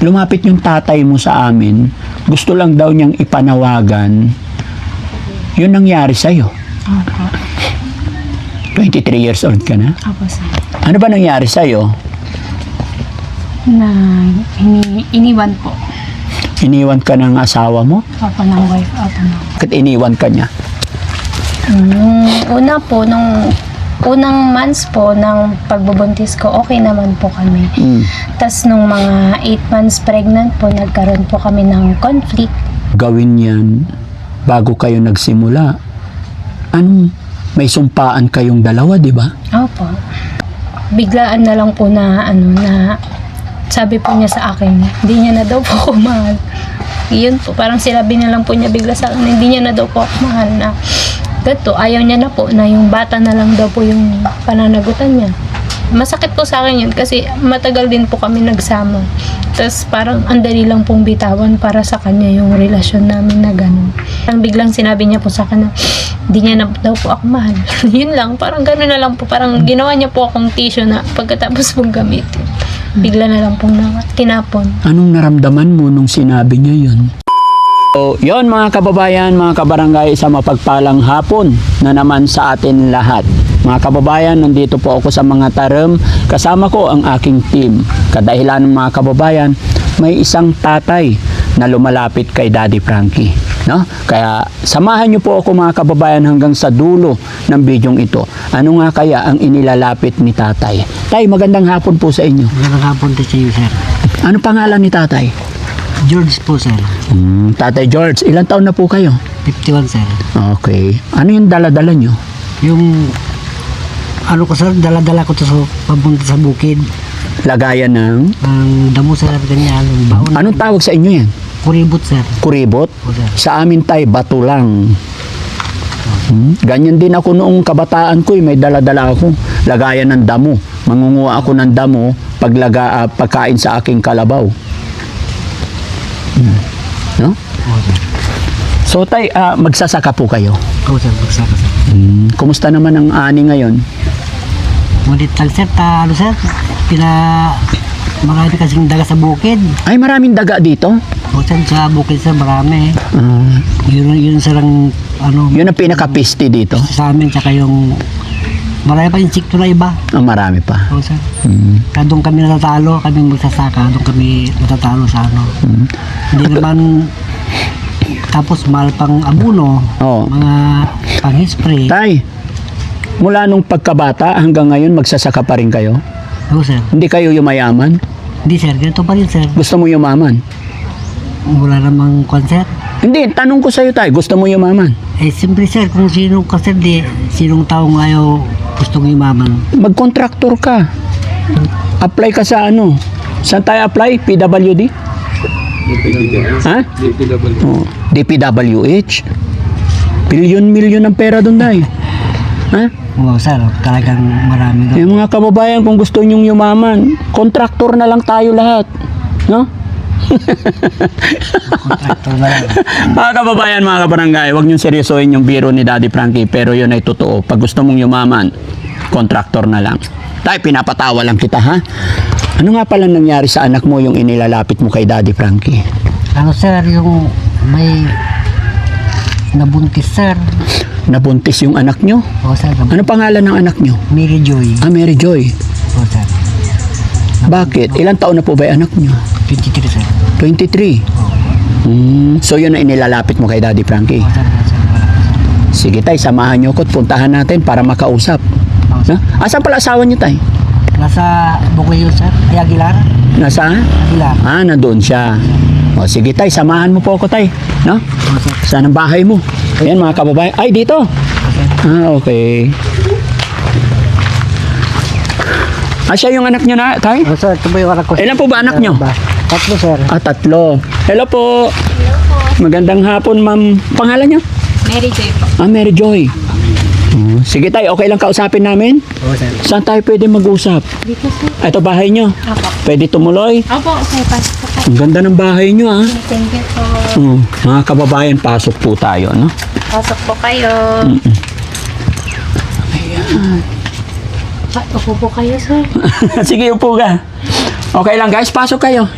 lumapit yung tatay mo sa amin. Gusto lang daw niyang ipanawagan. Yun nangyari sa'yo. Opo. 23 years old ka na? Opo, sir. Ano ba nangyari sa'yo? Na iniwan po. Iniwan ka ng asawa mo? Opo, ng wife. Opo, no. Bakit iniwan ka niya? Nung una po, nung unang months po ng pagbubuntis ko, okay naman po kami. Tas nung mga 8 months pregnant po, nagkaroon po kami ng conflict. Gawin yan bago kayo nagsimula. Anong may sumpaan kayong dalawa, di ba? Opo. Biglaan na lang po na sabi po niya sa akin, hindi niya na daw po ako mahal. Yun po, parang sinabi na lang po niya bigla sa akin, hindi niya na daw po ako mahal na gato. Ayaw niya na po na yung bata na lang daw po yung pananagutan niya. Masakit po sa akin yun kasi matagal din po kami nagsama. Tapos parang andali lang pong bitawan para sa kanya yung relasyon namin na gano'n. Parang biglang sinabi niya po sa akin na hindi niya na daw po ako mahal. Yun lang, parang gano'n na lang po. Parang ginawa niya po akong tissue na pagkatapos pong gamitin. Bigla na lang pong tinapon. Anong naramdaman mo nung sinabi niya yun? So, yon mga kababayan, mga kabarangay, sa mapagpalang hapon na naman sa atin lahat. Mga kababayan, nandito po ako sa mga Tarem. Kasama ko ang aking team. Kadahilan ng mga kababayan, may isang tatay na lumalapit kay Daddy Frankie. No? Kaya samahan niyo po ako mga kababayan hanggang sa dulo ng bidyong ito. Ano nga kaya ang inilalapit ni tatay? Tay, magandang hapon po sa inyo. Magandang hapon din sa iyo, sir. Ano pangalan ni tatay? George po, sir. Tatay George, ilang taon na po kayo? 51, sir. Okay. Ano yung dala-dala nyo? Yung, ano ko, sir, dala-dala ko to sa papunta sa bukid. Lagayan ng... Ang damo, sir, ganyan. Baon. Anong tawag sa inyo yan? Kuribot, sir. Kuribot? O, sir. Sa amin tay, bato lang. Ganyan din ako noong kabataan ko, may dala-dala ako. Lagayan ng damo. Mangunguha ako ng damo pagkain sa aking kalabaw. No? O, sir. So tay, magsasaka po kayo. O, sir, magsaka, sir. Kumusta naman ang ani ngayon? Ngunit lang, sir, ano, sir, marami kasing daga sa bukid. Ay, maraming daga dito. O, sir, sa bukid, sir, marami. Ah, Yun, sir, ang, ano, yun ang pinaka-piste dito. sa amin, tsaka yung, marami pa insekto na iba. Marami pa. O, sir. Mm. Kaya doon kami natatalo, kami magsasaka, doon kami natatalo sa ano. Hindi naman, tapos mahal pang abuno, Oo. mga pang-spray. Tay, mula nung pagkabata hanggang ngayon magsasaka pa rin kayo? Oo, sir. Hindi kayo yumayaman? Hindi, sir. Ganito pa rin, sir. Gusto mo yumaman? Wala namang concert. Hindi, tanong ko sa'yo tay, gusto mo yumaman? Eh, siyempre, sir, kung sinong concert, sinong taong ayaw gustong yumaman. Mag-contractor ka. Apply ka sa ano? Saan tayo apply? PWD? Ha? Oh, DPWH. Bilyon-milyon ang pera doon tay. Ha? Oo, sir. Talagang marami doon. Yung mga kababayan, kung gusto nyong yumaman, contractor na lang tayo lahat. No? Contractor na lang. Mga kababayan, mga kabarangay, huwag niyong seryosohin yung biro ni Daddy Frankie, pero yun ay totoo. Pag gusto mong yumaman, contractor na lang. Tay, pinapatawa lang kita, ha? Ano nga pala nangyari sa anak mo yung inilalapit mo kay Daddy Frankie? Ano, sir, yung may nabuntis, sir. Nabuntis yung anak nyo? Oo, sir. Ano pangalan ng anak nyo? Mary Joy. Mary Joy. Oo, sir. Bakit? Ilang taon na po ba yung anak nyo? 23, sir. 23. So yun ang inilalapit mo kay Daddy Frankie. Oo, sir. Sige tay, samahan nyo ko at puntahan natin para makausap. Oo, sir. No? Asan pala asawa nyo tay? Nasa Bukayo, sir. Ay, Aguilar. Nasa? Aguilar. Nandoon siya. O sige tay, samahan mo po ako tay. No? Oo, sir. Saan ang bahay mo? Ayan mga kababayan. Ay, dito. Okay. Okay. Siya yung anak nyo na, tay? Oo, sir. Ito ba yung anak ko? Ilan po ba anak nyo? Tatlo, sir. 3. Hello po. Hello po. Magandang hapon, ma'am. Pangalan nyo? Mary Joy po. Mary Joy. Sige tay, okay lang kausapin namin? Oo, sir. Saan tayo pwede mag-usap? Dito, sir. Ito bahay nyo. Opo. Pwede tumuloy? Opo, sir. Pasok po kayo. Ang ganda ng bahay nyo, ha? Thank you po. Mga kababayan, pasok po tayo, no? Pasok po kayo. Upo po kayo, sir. Sige, upo ka. Okay lang guys, pasok kayo.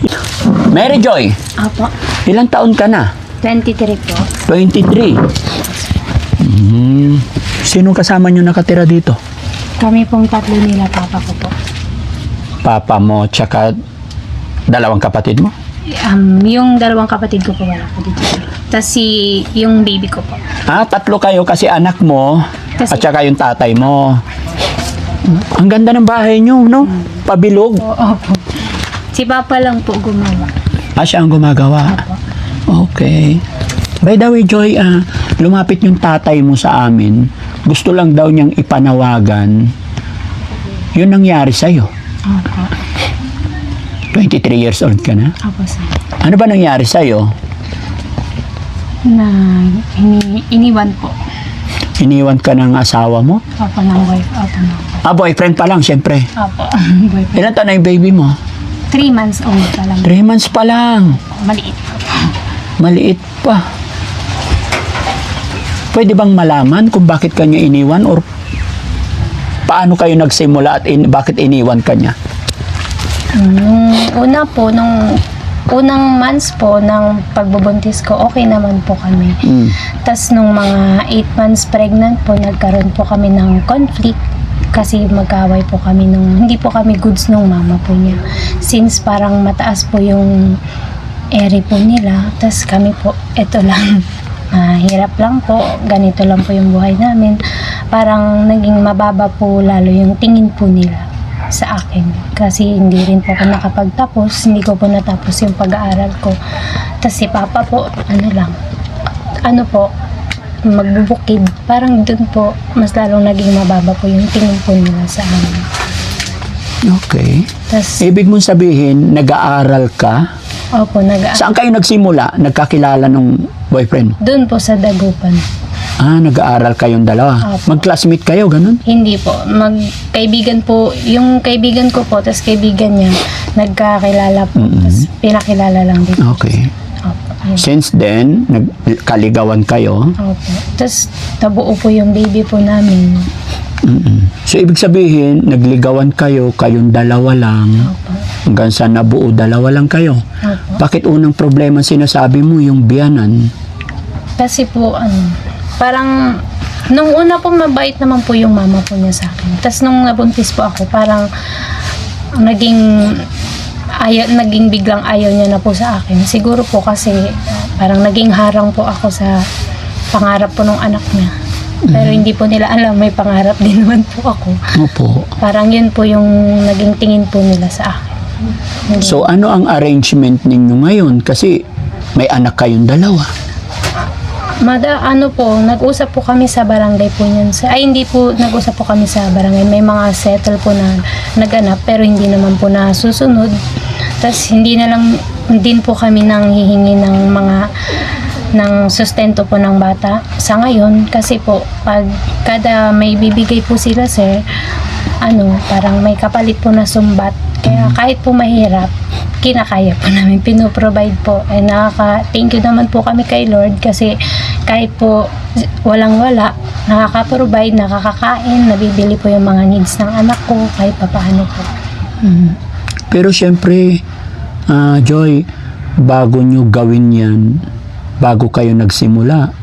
Mary Joy, Opo. ilang taon ka na? 23 po. 23. Sino kasama nyo nakatira dito? Kami pong tatlo nila, papa ko po. Papa mo, tsaka dalawang kapatid mo? Yung dalawang kapatid ko po wala po dito. Tapos yung baby ko po. Tatlo kayo kasi anak mo Kasi- at saka yung tatay mo. Ang ganda ng bahay nyo, no? Pabilog. Opo. Si papa lang po gumawa. Siya ang gumagawa. Okay. By the way, Joy, lumapit yung tatay mo sa amin. Gusto lang daw niyang ipanawagan. Yun nangyari sa'yo. Opo. 23 years old ka na. Opo, sir. Ano ba nangyari sa'yo? Na iniwan po. Iniwan ka ng asawa mo? Opo ng wife. Opo ng wife. Boyfriend pa lang, syempre. Opo. Boyfriend. Ilan taon na yung baby mo? 3 months old pa lang. 3 months pa lang. Maliit po. Maliit pa. Pwede bang malaman kung bakit kanya iniwan or paano kayo nagsimula at bakit iniwan kanya? Nung una po, nung unang months po ng pagbubuntis ko, okay naman po kami. Tas nung mga 8 months pregnant po, nagkaroon po kami ng conflict kasi mag-away po kami hindi po kami goods nung mama po niya. Since parang mataas po yung ere po nila, tas kami po, eto lang, hirap lang po, ganito lang po yung buhay namin. Parang naging mababa po lalo yung tingin po nila sa akin. Kasi hindi rin po ako nakapagtapos, hindi ko po natapos yung pag-aaral ko. Tas si papa po, magbubukid. Parang dun po, mas lalong naging mababa po yung tingin po nila sa amin. Okay. Tas, Ibig mong sabihin, nag-aaral ka? opo, Saan kayo nagsimula? Nagkakilala nung boyfriend mo? dun po sa Dagupan. Nag-aaral kayong dalawa? Opo. Mag-classmate kayo, ganun? Hindi po. Magkaibigan po, yung kaibigan ko po, tas kaibigan niya, nagkakilala po. Tas pinakilala lang dito. Okay. Opo. Ayun. Since then, nagkaligawan kayo. Opo. Tas nabuo po yung baby po namin. So, ibig sabihin, nagligawan kayo, kayong dalawa lang. Opo. Hanggang sa nabuo, dalawa lang kayo. Opo. Bakit unang problema sinasabi mo, yung biyanan? Kasi po, parang, nung una po, mabait naman po yung mama po niya sa akin. Tapos nung nabuntis po ako, parang, naging biglang ayaw niya na po sa akin. Siguro po kasi, parang naging harang po ako sa pangarap po ng anak niya. Pero hindi po nila alam, may pangarap din naman po ako. Opo. Parang yun po yung naging tingin po nila sa akin. So, ano ang arrangement ninyo ngayon? Kasi, may anak kayong dalawa. Nag-usap po kami sa barangay po niyan. Hindi po nag-usap po kami sa barangay. May mga settle po na naganap pero hindi naman po nasusunod. Tapos hindi na lang din po kami nang hihingi ng sustento po ng bata sa ngayon kasi po pag kada may bibigay po sila sir, parang may kapalit po na sumbat. Kaya kahit po mahirap, kinakaya po namin, pinoprovide po. Thank you naman po kami kay Lord kasi kahit po walang-wala, nakaka-provide, nakakakain, nabibili po yung mga needs ng anak ko kahit papaano po. Pero syempre, Joy, bago nyo gawin yan, bago kayo nagsimula,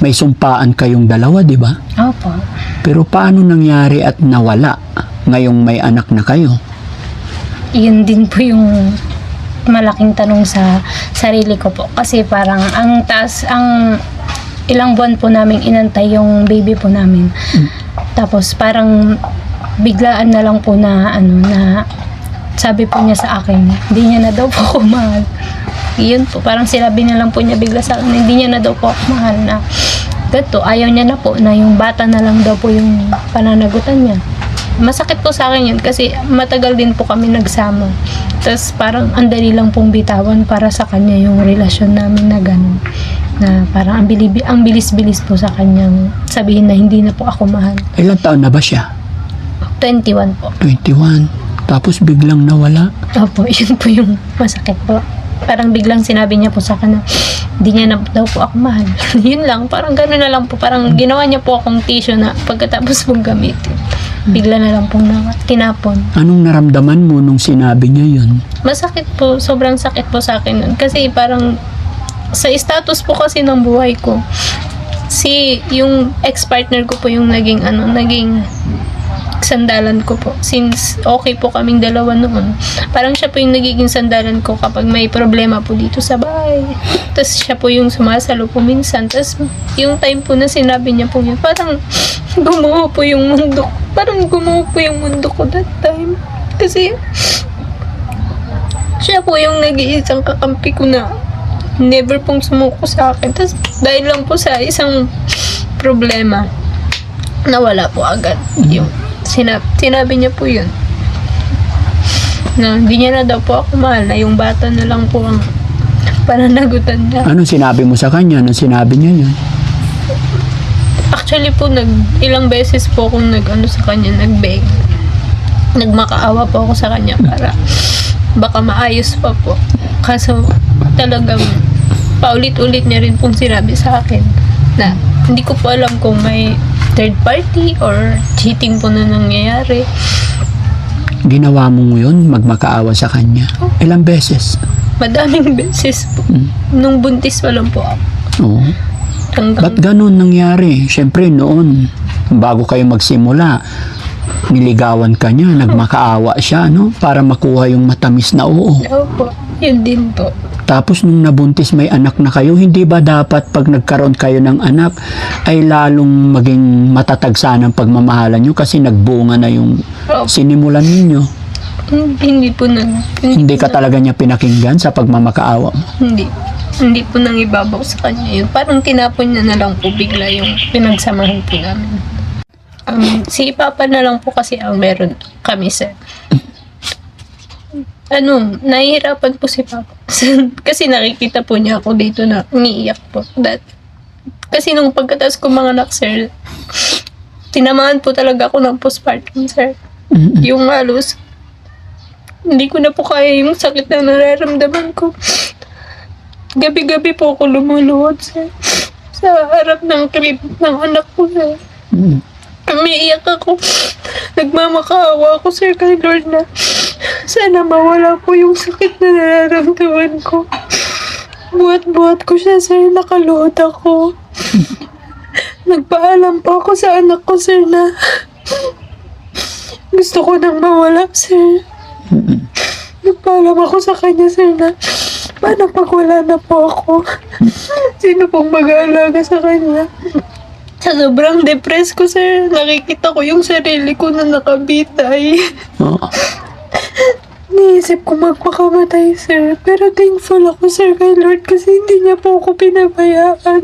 may sumpaan kayong dalawa, di ba? Opo. Pero paano nangyari at nawala ngayong may anak na kayo? Yun din po yung malaking tanong sa sarili ko po. Kasi parang ang ilang buwan po namin inantay yung baby po namin. Tapos parang biglaan na lang po na sabi po niya sa akin, hindi niya na daw po ako mahal. Yun po, parang sinabi na lang po niya bigla sa akin, hindi niya na daw po ako mahal na ganito, ayaw niya na po na yung bata na lang daw po yung pananagutan niya. Masakit po sa akin yun kasi matagal din po kami nagsama. Tapos parang ang dali lang pong bitawan para sa kanya yung relasyon namin na gano'n. Na parang ang bilis-bilis po sa kanyang sabihin na hindi na po ako mahal. Ilang taon na ba siya? 21 po. 21. Tapos biglang nawala. Opo, yun po yung masakit po. Parang biglang sinabi niya po sa akin na hindi niya na daw po ako mahal. Yun lang, parang gano'n na lang po. Parang ginawa niya po akong tissue na pagkatapos pong gamitin. Bigla na lang pong tinapon. Anong naramdaman mo nung sinabi niya yun? Masakit po, sobrang sakit po sa akin nun. Kasi parang sa status po kasi ng buhay ko, yung ex-partner ko po yung naging sandalan ko po. Since okay po kaming dalawa noon, parang siya po yung nagiging sandalan ko kapag may problema po dito sa bahay. Tapos siya po yung sumasalo po minsan. Tapos yung time po na sinabi niya po yun, parang gumuho po yung mundo. Parang gumuho po yung mundo ko that time. Kasi siya po yung nag-iisang kakampi ko na never pong sumuko sa akin. Tapos dahil lang po sa isang problema, nawala po agad. Yung sinabi niya po yun. Na hindi niya na daw po ako mahal, na yung bata na lang po ang pananagutan niya. Anong sinabi mo sa kanya nung sinabi niya yun? Actually po, ilang beses po akong sa kanya, nag-beg. Nagmakaawa po ako sa kanya para baka maayos pa po. Kaso talagang paulit-ulit niya rin pong sinabi sa akin na hindi ko po alam kung may third party or cheating po na nangyayari. Ginawa mo yun, magmakaawa sa kanya? Ilang beses? Madaming beses po. Nung buntis pa lang po ako. Oo. Ba't ganun nangyari? Siyempre noon, bago kayo magsimula, niligawan ka niya, nagmakaawa siya, no? Para makuha yung matamis na oo. Opo, yun din po. Tapos nung nabuntis may anak na kayo, hindi ba dapat pag nagkaroon kayo ng anak ay lalong maging matatag sana ang pagmamahalan nyo kasi nagbunga na yung sinimulan ninyo? Hindi po Hindi ka talaga niya pinakinggan sa pagmamakaawa mo? Hindi po nang ibabaw sa kanya yun. Parang tinapon niya na lang po bigla yung pinagsamahan po namin. Si Papa na lang po kasi ang meron kami, sir. Nahihirapan po si Papa. Kasi nakikita po niya ako dito na umiiyak po. Kasi nung pagkatapos ko mga anak, sir, tinamaan po talaga ako ng postpartum, sir. Yung halos, hindi ko na po kaya yung sakit na nararamdaman ko. Gabi-gabi po ako lumuluhod, sir. Sa harap ng crib ng anak ko, sir. Umiiyak ako. Nagmamakaawa ako, sir, kay Lord na sana mawala po yung sakit na nararamdaman ko. Buhat-buhat ko siya, sir. Nakaluhod ako. Nagpaalam po ako sa anak ko, sir, na gusto ko nang mawala, sir. Nagpaalam ako sa kanya, sir, na paano pag wala na po ako? Sino pong mag-aalaga sa kanya? Sa sobrang depressed ko, sir, nakikita ko yung sarili ko na nakabitay. Niisip ko magpakamatay, sir. Pero thankful ako, sir, kay Lord kasi hindi niya po ako pinabayaan.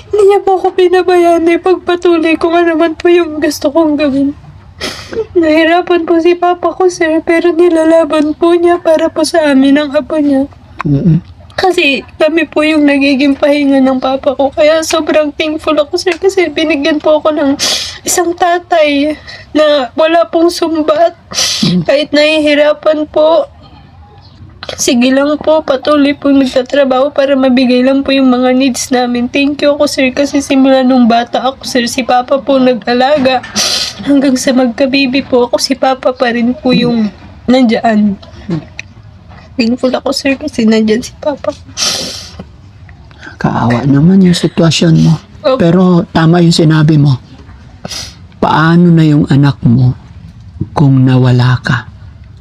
Hindi niya po ako pinabayaan na ipagpatuloy kung ano man po yung gusto kong gawin. Nahirapan po si Papa ko, sir, pero nilalaban po niya para po sa amin ang apo niya. Kasi kami po yung nagiging pahinga ng Papa ko. Kaya sobrang thankful ako, sir, kasi binigyan po ako ng isang tatay na wala pong sumbat. Kahit nahihirapan po, sige lang po, patuloy po nagtatrabaho para mabigay lang po yung mga needs namin. Thank you ako, sir, kasi simula nung bata ako, sir, si Papa po nag-alaga. Hanggang sa magkabibi po ako, si Papa pa rin po yung nandyan. Thankful ako, sir, kasi nandyan si Papa. Kaawa naman yung sitwasyon mo. Pero tama yung sinabi mo. Paano na yung anak mo kung nawala ka?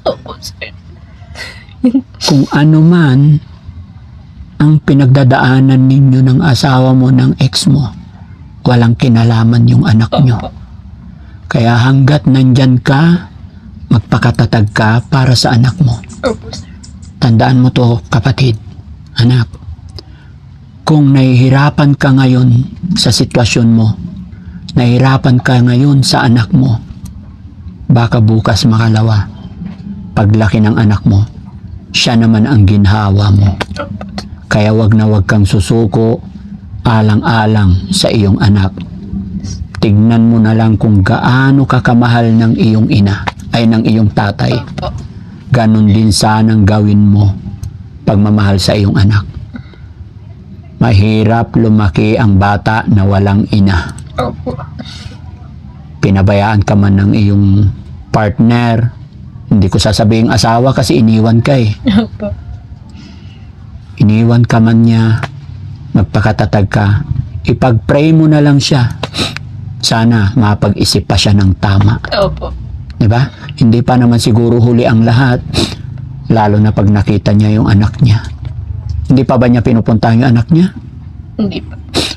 Opo, sir. Kung ano man ang pinagdadaanan ninyo ng asawa mo, ng ex mo, walang kinalaman yung anak nyo. Kaya hanggat nandyan ka, magpakatatag ka para sa anak mo. Opo, sir. Tandaan mo to, kapatid, anak. Kung nahihirapan ka ngayon sa sitwasyon mo, nahihirapan ka ngayon sa anak mo, baka bukas makalawa, paglaki ng anak mo, siya naman ang ginhawa mo. Kaya wag na wag kang susuko, alang-alang sa iyong anak. Tignan mo na lang kung gaano ka kamahal ng iyong ina, ay ng iyong tatay. Ganon din sanang gawin mo pagmamahal sa iyong anak. Mahirap lumaki ang bata na walang ina. pinabayaan ka man ng iyong partner, hindi ko sasabihin asawa kasi iniwan ka eh. Opo. Iniwan ka man niya, magpakatatag ka, ipag-pray mo na lang siya. Sana mapag-isip pa siya ng tama. Opo. Diba? Hindi pa naman siguro huli ang lahat, lalo na pag nakita niya yung anak niya. Hindi pa ba niya pinupuntahan yung anak niya? Hindi pa.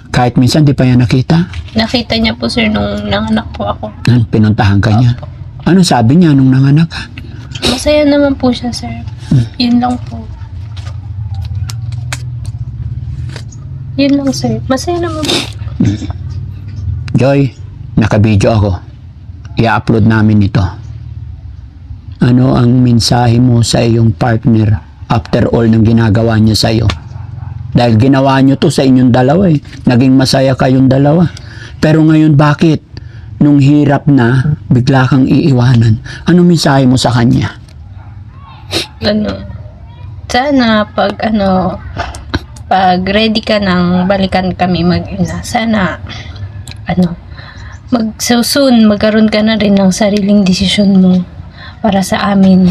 Kahit minsan di pa niya nakita? Nakita niya po sir nung nanganak po ako. Pinuntahan ka niya? Ano sabi niya nung nanganak ka? Masaya naman po siya sir. Yun lang po. Yun lang sir. Masaya naman po. Joy, naka-video ako. I-upload namin ito. Ano ang mensahe mo sa iyong partner after all ng ginagawa niya sa iyo? Dahil ginawa niyo to sa inyong dalawa eh. Naging masaya kayong dalawa. Pero ngayon bakit? Nung hirap na, bigla kang iiwanan. Ano mensahe mo sa kanya? Sana pag ready ka nang balikan kami mag-ina, sana soon magkaroon ka na rin ng sariling desisyon mo para sa amin.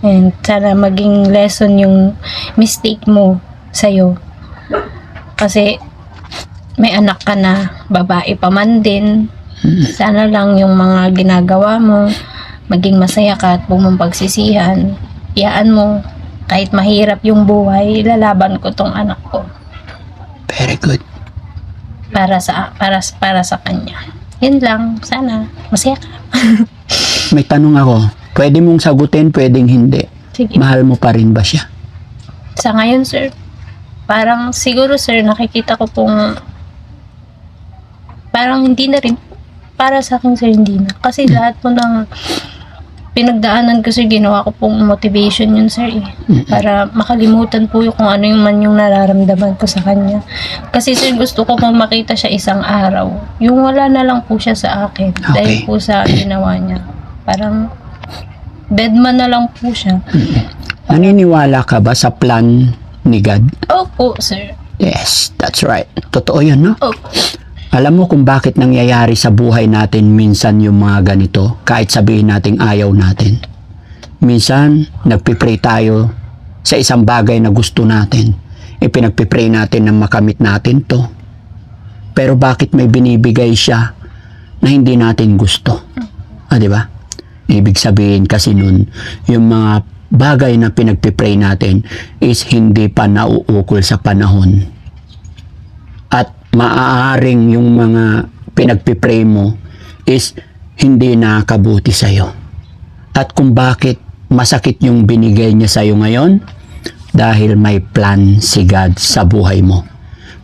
And sana maging lesson yung mistake mo sa'yo. Kasi may anak ka na, babae pa man din. Sana lang yung mga ginagawa mo, maging masaya ka at huwag mong pagsisihan. Iyaan mo, kahit mahirap yung buhay, lalaban ko tong anak ko. Very good. Para sa kanya. Yun lang, sana masaya ka. May tanong ako. Pwede mong sagutin, pwedeng hindi. Sige. Mahal mo pa rin ba siya? Sa ngayon, sir, parang siguro, sir, nakikita ko pong parang hindi na rin. Para sa akin, sir, hindi na. Kasi lahat po ng pinagdaanan ko, sir, ginawa ko pong motivation yun, sir, eh. Para makalimutan po yung kung ano yung man yung nararamdaman ko sa kanya. Kasi, sir, gusto ko pong makita siya isang araw. Yung wala na lang po siya sa akin. Okay. Dahil po sa ginawa niya. Parang deadman na lang po siya. Naniniwala ka ba sa plan ni God? Opo, sir. Yes, that's right. Totoo yan, no? Opo. Alam mo kung bakit nangyayari sa buhay natin minsan yung mga ganito, kahit sabihin nating ayaw natin. Minsan, nagpipray tayo sa isang bagay na gusto natin. Pinagpipray natin na makamit natin to. Pero bakit may binibigay siya na hindi natin gusto? Di ba? Ibig sabihin kasi nun, yung mga bagay na pinagpipray natin is hindi pa nauukol sa panahon. At maaaring yung mga pinagpipray mo is hindi nakakabuti sa'yo. At kung bakit masakit yung binigay niya sa'yo ngayon, dahil may plan si God sa buhay mo.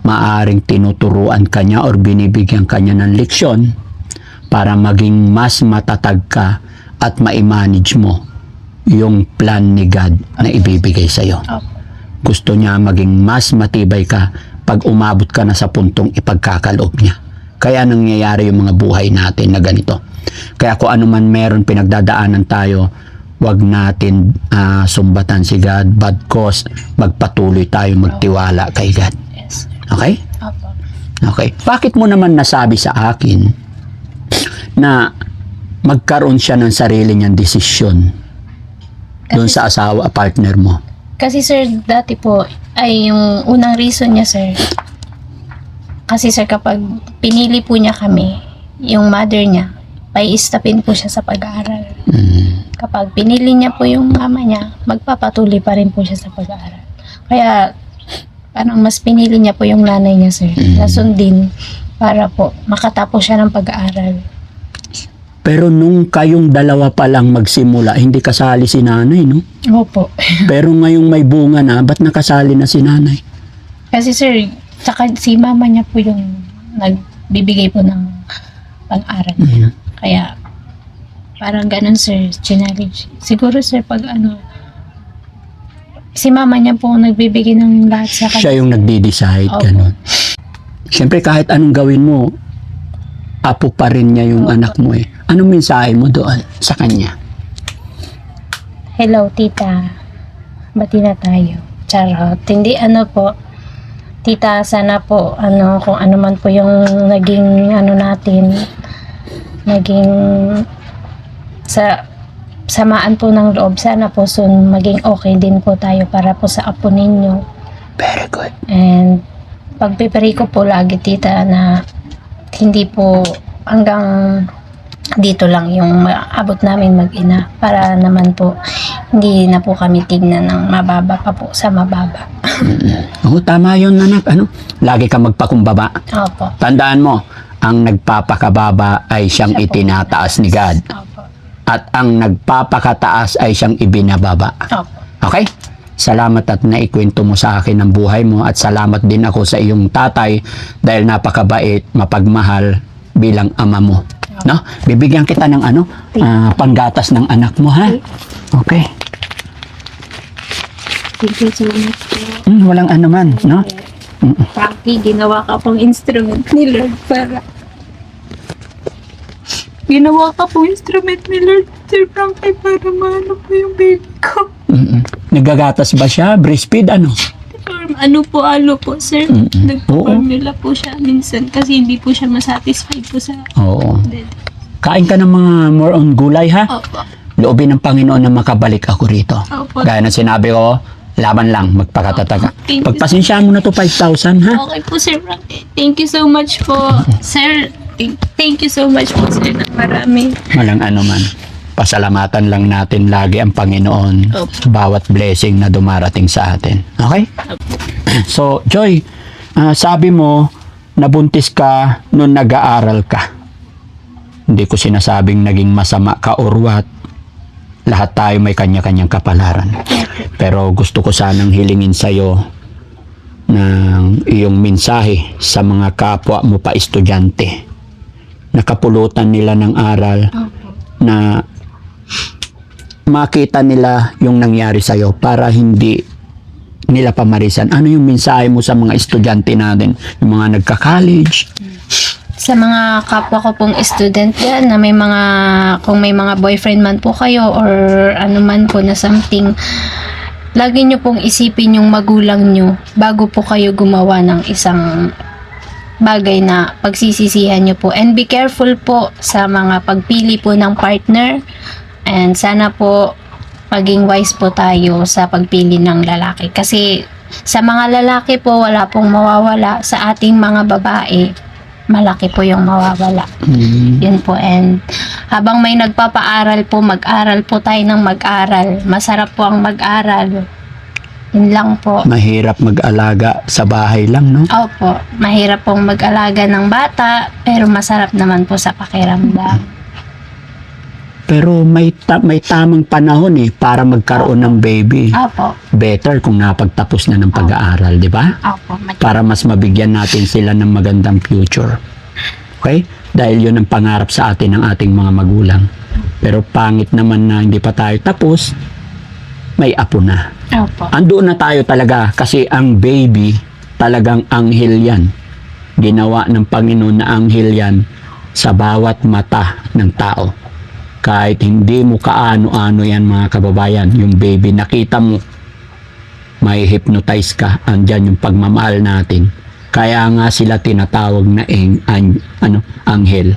Maaaring tinuturuan ka niya or binibigyan ka niya ng leksyon para maging mas matatag ka at ma-manage mo yung plan ni God na ibibigay sa'yo. Gusto niya maging mas matibay ka pag umabot ka na sa puntong ipagkakaloob niya. Kaya nangyayari yung mga buhay natin na ganito. Kaya kung ano man meron pinagdadaanan tayo, wag natin sumbatan si God, but cause magpatuloy tayo magtiwala kay God. Yes. Okay? Opo. Okay. Bakit mo naman nasabi sa akin na magkaroon siya ng sarili niyang desisyon doon sa asawa, partner mo? Kasi sir, dati po, ay yung unang reason niya sir, kasi sir kapag pinili po niya kami, yung mother niya, pai-stopin po siya sa pag-aaral. Kapag pinili niya po yung mama niya, magpapatuloy pa rin po siya sa pag-aaral. Kaya, parang mas pinili niya po yung nanay niya sir, na sundin para po makatapos siya ng pag-aaral. Pero nung kayong dalawa pa lang magsimula, hindi kasali si nanay, no? Opo. Pero ngayong may bunga na, ba't nakasali na si nanay? Kasi sir, saka si mama niya po yung nagbibigay po ng pang-aral niya. Kaya, parang ganun sir, challenge. Siguro sir, pag si mama niya po nagbibigay ng lahat sa kanya. Siya yung nagdi-decide, Opo. ganun. Siyempre kahit anong gawin mo, apo pa rin niya yung anak mo eh. Anong mensahe mo doon sa kanya? Hello, tita. Bati na tayo. Charot. Hindi, po. Tita, sana po, kung ano man po yung naging natin, maging sa samaan po ng loob. Sana po soon maging okay din po tayo para po sa apo ninyo. Very good. And pagpipray ko po lagi, tita, na hindi po hanggang dito lang yung maabot namin mag-ina, para naman po hindi na po kami tignan ng mababa pa po sa mababa. Oo, tama yun, anak. Ano? Lagi ka magpakumbaba. Opo. Tandaan mo, ang nagpapakababa ay siyang Siya po. itinataas ni God. Opo. At ang nagpapakataas ay siyang ibinababa. Opo. Okay? Salamat at naikwento mo sa akin ang buhay mo, at salamat din ako sa iyong tatay dahil napakabait, mapagmahal bilang ama mo. No? Bibigyan kita ng panggatas ng anak mo, ha? Okay. Thank you so much po. Walang anuman, no? Frankie, ginawa ka pong instrument ni Lord para... Ginawa ka pong instrument ni Lord, Sir Frankie, para maano po yung baby ko. Nagagatas ba siya? Breastfeed, ano? Ano po, sir. Oo. Nagpo-formula po siya minsan kasi hindi po siya masatisfied po sa Oo. bed. Kain ka ng mga more on gulay, ha? Opo. Loobin ng Panginoon na makabalik ako rito. Opo. Gaya na sinabi ko, laban lang, magpakatataga. Thank you. Pagpasensyaan mo na to 5,000, ha? Okay po, Sir Frankie. Thank you so much po, sir. Thank you so much po, sir, na marami. Walang anuman. Pasalamatan lang natin lagi ang Panginoon Opo. bawat blessing na dumarating sa atin. Okay? So, Joy, sabi mo, nabuntis ka nung nag-aaral ka. Hindi ko sinasabing naging masama ka or what. Lahat tayo may kanya-kanyang kapalaran. Pero gusto ko sanang hilingin sa'yo ng iyong mensahe sa mga kapwa mo pa estudyante. Nakapulutan nila ng aral na makita nila yung nangyari sa'yo para hindi nila pamarisan. Ano yung mensahe mo sa mga estudyante natin? Yung mga nagka-college? Sa mga kapwa ko pong student yan, na may mga, kung may mga boyfriend man po kayo or ano man po na something, lagi nyo pong isipin yung magulang nyo bago po kayo gumawa ng isang bagay na pagsisisihan nyo po. And be careful po sa mga pagpili po ng partner. And sana po maging wise po tayo sa pagpili ng lalaki. Kasi sa mga lalaki po, wala pong mawawala. Sa ating mga babae, malaki po yung mawawala. Yun po. And habang may nagpapaaral po, mag-aral po tayo ng mag-aral. Masarap po ang mag-aral. Yun lang po. Mahirap mag-alaga sa bahay lang, no? Opo, mahirap pong mag-alaga ng bata, pero masarap naman po sa pakiramdam. Pero may tamang panahon para magkaroon ng baby. Opo, Better kung napagtapos na ng pag-aaral, di ba? opo, Para mas mabigyan natin sila ng magandang future. Okay? Dahil yun ang pangarap sa atin ng ating mga magulang. Pero pangit naman na hindi pa tayo tapos, may apo na. Opo. Andoon na tayo talaga kasi ang baby talagang anghel yan. Ginawa ng Panginoon na anghel yan sa bawat mata ng tao. Kahit hindi mo kaano-ano yan, mga kababayan, yung baby nakita mo, may hypnotize ka, andyan yung pagmamahal natin. Kaya nga sila tinatawag na anghel.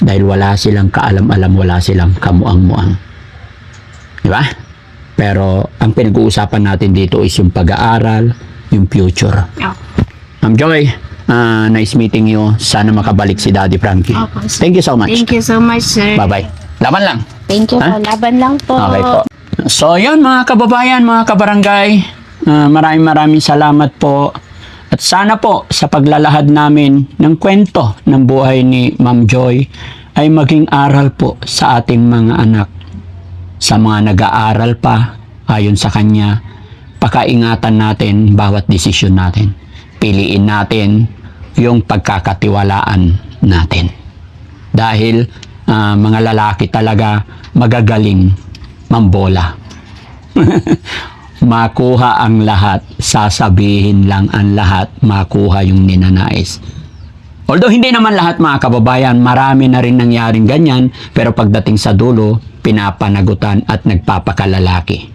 Dahil wala silang kaalam-alam, wala silang kamuang-muang. Di ba? Pero ang pinag-uusapan natin dito is yung pag-aaral, yung future. Ma'am Joy, nice meeting you. Sana makabalik si Daddy Frankie. Opo, sir. Thank you so much. Thank you so much, sir. Bye-bye. Laban lang. Thank you Ha? po. Laban lang po. Okay po. So, yun mga kababayan, mga kabarangay. Maraming salamat po. At sana po sa paglalahad namin ng kwento ng buhay ni Ma'am Joy ay maging aral po sa ating mga anak. Sa mga nag-aaral pa, ayon sa kanya, pakaingatan natin bawat desisyon natin. Piliin natin yung pagkakatiwalaan natin. Dahil mga lalaki talaga magagaling mambola. Makuha ang lahat, sasabihin lang ang lahat, makuha yung ninanais. Although hindi naman lahat, mga kababayan, marami na rin nangyaring ganyan, pero pagdating sa dulo, pinapanagutan at nagpapakalalaki.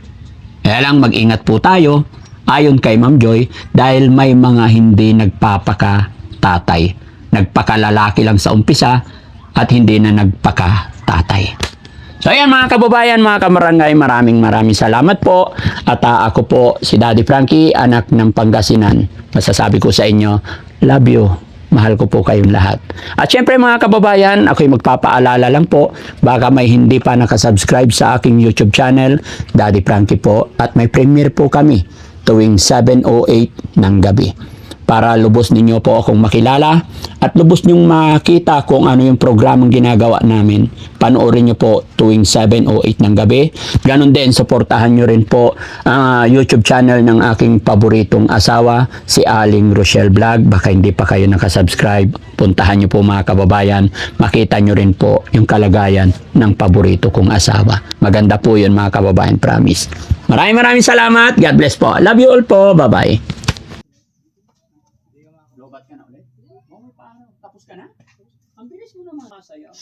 Kaya lang mag-ingat po tayo, ayon kay Ma'am Joy, dahil may mga hindi nagpapakatatay. Nagpakalalaki lang sa umpisa, at hindi na nagpaka-tatay. So ayan mga kababayan, mga kamarangay, maraming salamat po. At ako po si Daddy Frankie, anak ng Pangasinan. Masasabi ko sa inyo, love you. Mahal ko po kayong lahat. At syempre mga kababayan, ako'y magpapaalala lang po, baka may hindi pa nakasubscribe sa aking YouTube channel, Daddy Frankie po. At may premiere po kami tuwing 7:08 ng gabi. Para lubos ninyo po akong makilala at lubos ninyong makita kung ano yung programang ginagawa namin. Panoorin nyo po tuwing 7:08 ng gabi. Ganon din, supportahan nyo rin po ang YouTube channel ng aking paboritong asawa, si Aling Rochelle Vlog. Baka hindi pa kayo nakasubscribe. Puntahan nyo po mga kababayan. Makita nyo rin po yung kalagayan ng paborito kong asawa. Maganda po yun mga kababayan, promise. Maraming salamat. God bless po. Love you all po. Bye-bye. Lobat ka na ulit? Oo, may paano. Tapos ka na? Ang bilis mo naman kasayaw.